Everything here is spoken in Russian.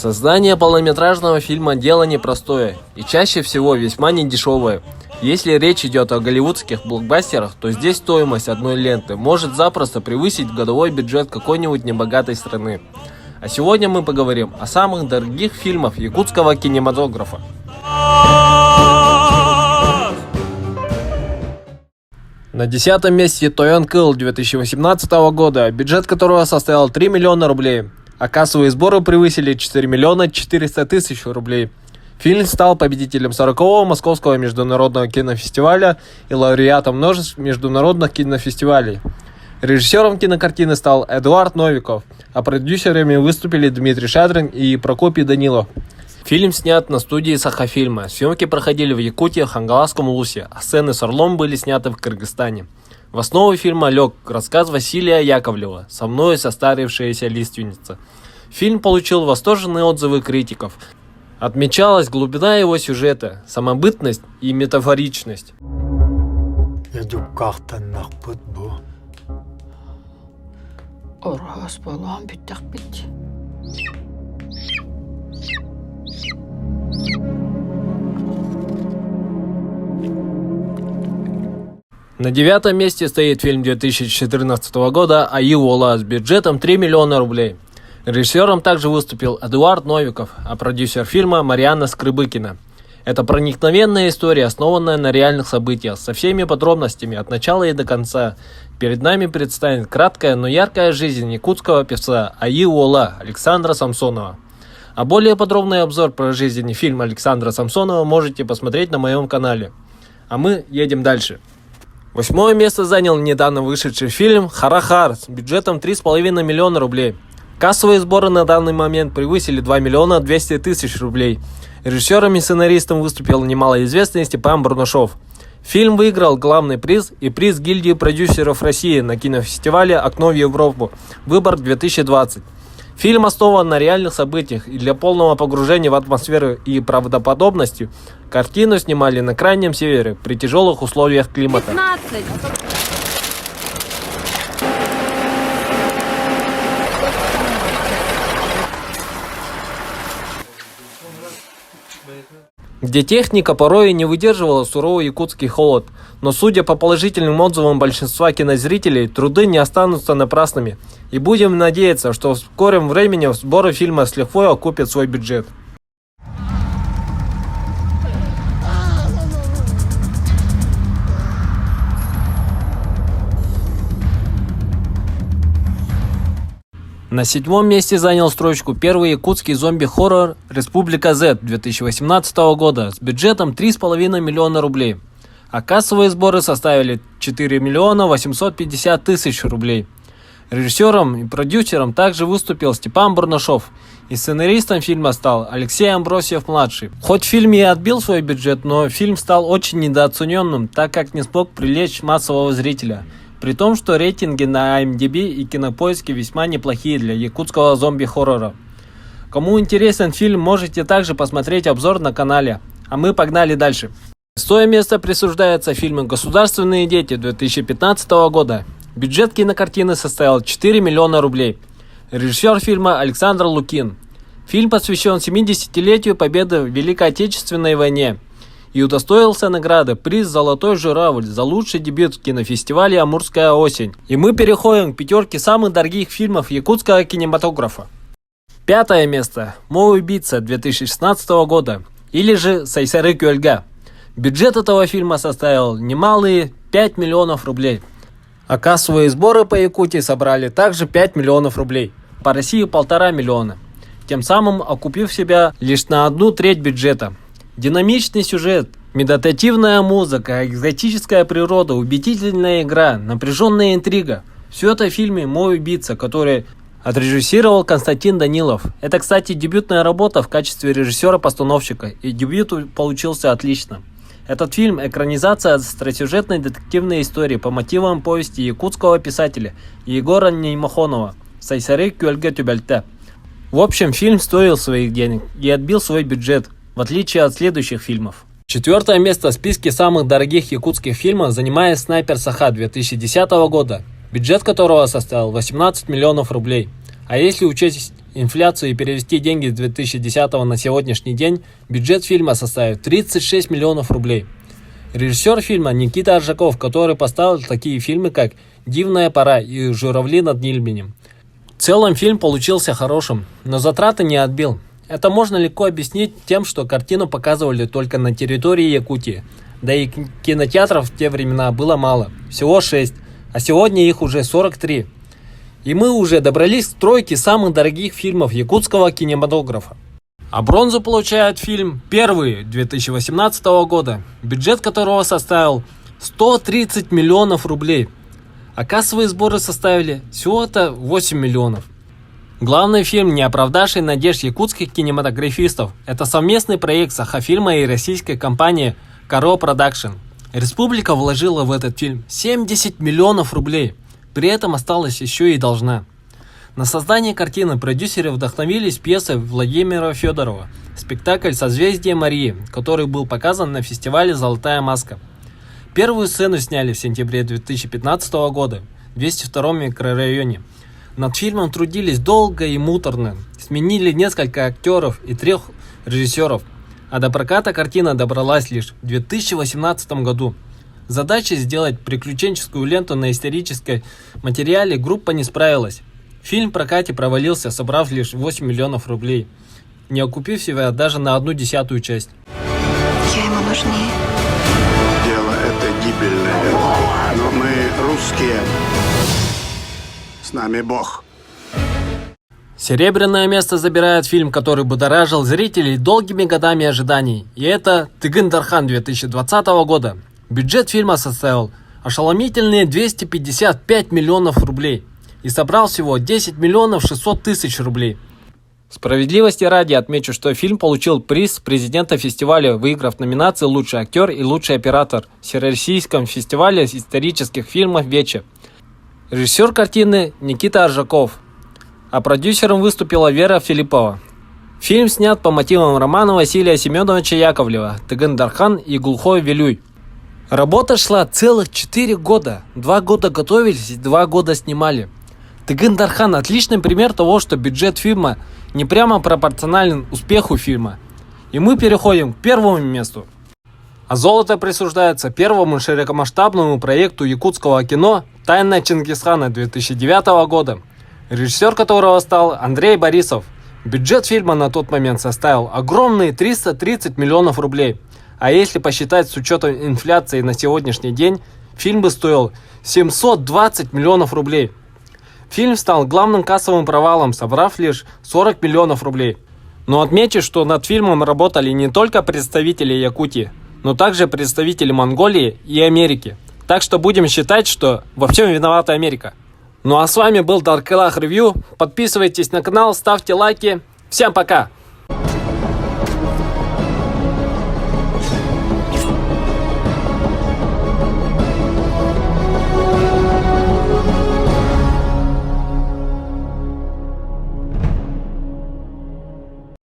Создание полнометражного фильма – дело непростое и чаще всего весьма недешевое. Если речь идет о голливудских блокбастерах, то здесь стоимость одной ленты может запросто превысить годовой бюджет какой-нибудь небогатой страны. А сегодня мы поговорим о самых дорогих фильмах якутского кинематографа. На 10-м месте Toyon Kill 2018 года, бюджет которого составил 3 миллиона рублей, а кассовые сборы превысили 4 миллиона 400 тысяч рублей. Фильм стал победителем 40-го Московского международного кинофестиваля и лауреатом множеств международных кинофестивалей. Режиссером кинокартины стал Эдуард Новиков, а продюсерами выступили Дмитрий Шадрин и Прокопий Данилов. Фильм снят на студии Сахафильма. Съемки проходили в Якутии, Хангаласском Улусе, а сцены с Орлом были сняты в Кыргызстане. В основу фильма лег рассказ Василия Яковлева «Со мной состарившаяся лиственница». Фильм получил восторженные отзывы критиков. Отмечалась глубина его сюжета, самобытность и метафоричность. На 9-м месте стоит фильм 2014 года «Айы-Ола» с бюджетом 3 миллиона рублей. Режиссером также выступил Эдуард Новиков, а продюсер фильма Марианна Скрыбыкина. Это проникновенная история, основанная на реальных событиях, со всеми подробностями от начала и до конца. Перед нами предстанет краткая, но яркая жизнь якутского певца Айы-Ола Александра Самсонова. А более подробный обзор про жизнь и фильм Александра Самсонова можете посмотреть на моем канале. А мы едем дальше. 8-е место занял недавно вышедший фильм «Харахар» с бюджетом 3,5 миллиона рублей. Кассовые сборы на данный момент превысили 2 миллиона 200 тысяч рублей. Режиссером и сценаристом выступил немалоизвестный Степан Бурнашов. Фильм выиграл главный приз и приз гильдии продюсеров России на кинофестивале «Окно в Европу. Выбор-2020». Фильм основан на реальных событиях, и для полного погружения в атмосферу и правдоподобности картину снимали на Крайнем Севере при тяжелых условиях климата. 15. Где техника порой не выдерживала суровый якутский холод. Но судя по положительным отзывам большинства кинозрителей, труды не останутся напрасными. И будем надеяться, что в скором времени сборы фильма с лихвой окупят свой бюджет. На 7-м месте занял строчку первый якутский зомби-хоррор «Республика Z» 2018 года с бюджетом 3,5 миллиона рублей. А кассовые сборы составили 4 миллиона 850 тысяч рублей. Режиссером и продюсером также выступил Степан Бурнашов, и сценаристом фильма стал Алексей Амбросьев-младший. Хоть фильм и отбил свой бюджет, но фильм стал очень недооцененным, так как не смог привлечь массового зрителя. При том, что рейтинги на IMDb и Кинопоиске весьма неплохие для якутского зомби-хоррора. Кому интересен фильм, можете также посмотреть обзор на канале. А мы погнали дальше. 6-е место присуждается фильму «Государственные дети» 2015 года. Бюджет кинокартины составил 4 миллиона рублей. Режиссер фильма Александр Лукин. Фильм посвящен 70-летию победы в Великой Отечественной войне и удостоился награды приз «Золотой журавль» за лучший дебют в кинофестивале «Амурская осень». И мы переходим к пятерке самых дорогих фильмов якутского кинематографа. 5-е место «Мой убийца» 2016 года, или же «Сайсары Кюэльга». Бюджет этого фильма составил немалые 5 миллионов рублей. А кассовые сборы по Якутии собрали также 5 миллионов рублей. По России 1,5 миллиона. Тем самым окупив себя лишь на 1/3 бюджета. Динамичный сюжет, медитативная музыка, экзотическая природа, убедительная игра, напряженная интрига. Все это в фильме «Мой убийца», который отрежиссировал Константин Данилов. Это, кстати, дебютная работа в качестве режиссера-постановщика, и дебют получился отлично. Этот фильм – экранизация остросюжетной детективной истории по мотивам повести якутского писателя Егора Неймахонова «Сайсары Кюэльга Тюбяльте». В общем, фильм стоил своих денег и отбил свой бюджет, в отличие от следующих фильмов. 4-е место в списке самых дорогих якутских фильмов занимает «Снайпер Саха» 2010 года, бюджет которого составил 18 миллионов рублей. А если учесть инфляцию и перевести деньги с 2010 на сегодняшний день, бюджет фильма составит 36 миллионов рублей. Режиссер фильма Никита Аржаков, который поставил такие фильмы, как «Дивная пора» и «Журавли над Нильменем». В целом фильм получился хорошим, но затраты не отбил. Это можно легко объяснить тем, что картину показывали только на территории Якутии, да и кинотеатров в те времена было мало, всего 6, а сегодня их уже 43. И мы уже добрались к тройке самых дорогих фильмов якутского кинематографа. А бронзу получает фильм «Первый» 2018 года, бюджет которого составил 130 миллионов рублей, а кассовые сборы составили всего-то 8 миллионов. Главный фильм, не оправдавший надежд якутских кинематографистов, это совместный проект Сахафильма и российской компании Каро Продакшн. Республика вложила в этот фильм 70 миллионов рублей, при этом осталась еще и должна. На создание картины продюсеры вдохновились пьесой Владимира Федорова «Спектакль «Созвездие Марии», который был показан на фестивале «Золотая маска». Первую сцену сняли в сентябре 2015 года в 202 микрорайоне. Над фильмом трудились долго и муторно, сменили несколько актеров и 3 режиссеров, а до проката картина добралась лишь в 2018 году. Задачей сделать приключенческую ленту на исторической материале группа не справилась. Фильм в прокате провалился, собрав лишь 8 миллионов рублей, не окупив себя даже на 1/10 часть. Я ему нужнее. Дело это гибельное, но мы русские. С нами Бог. Серебряное место забирает фильм, который будоражил зрителей долгими годами ожиданий. И это «Тыгын Дархан» 2020 года. Бюджет фильма составил ошеломительные 255 миллионов рублей и собрал всего 10 миллионов 600 тысяч рублей. Справедливости ради отмечу, что фильм получил приз президента фестиваля, выиграв номинации «Лучший актер» и «Лучший оператор» в Всероссийском фестивале исторических фильмов «Вече». Режиссер картины Никита Аржаков, а продюсером выступила Вера Филиппова. Фильм снят по мотивам романа Василия Семеновича Яковлева «Тыгын Дархан» и «Глухой Вилюй». Работа шла целых 4 года. 2 года готовились и 2 года снимали. «Тыгын Дархан» – отличный пример того, что бюджет фильма не прямо пропорционален успеху фильма. И мы переходим к первому месту. А золото присуждается первому широкомасштабному проекту якутского кино «Тайна Чингисхана» 2009 года, режиссер которого стал Андрей Борисов. Бюджет фильма на тот момент составил огромные 330 миллионов рублей. А если посчитать с учетом инфляции на сегодняшний день, фильм бы стоил 720 миллионов рублей. Фильм стал главным кассовым провалом, собрав лишь 40 миллионов рублей. Но отмечу, что над фильмом работали не только представители Якутии, но также представители Монголии и Америки. Так что будем считать, что во всем виновата Америка. Ну а с вами был Dark Ellah Review. Подписывайтесь на канал, ставьте лайки. Всем пока!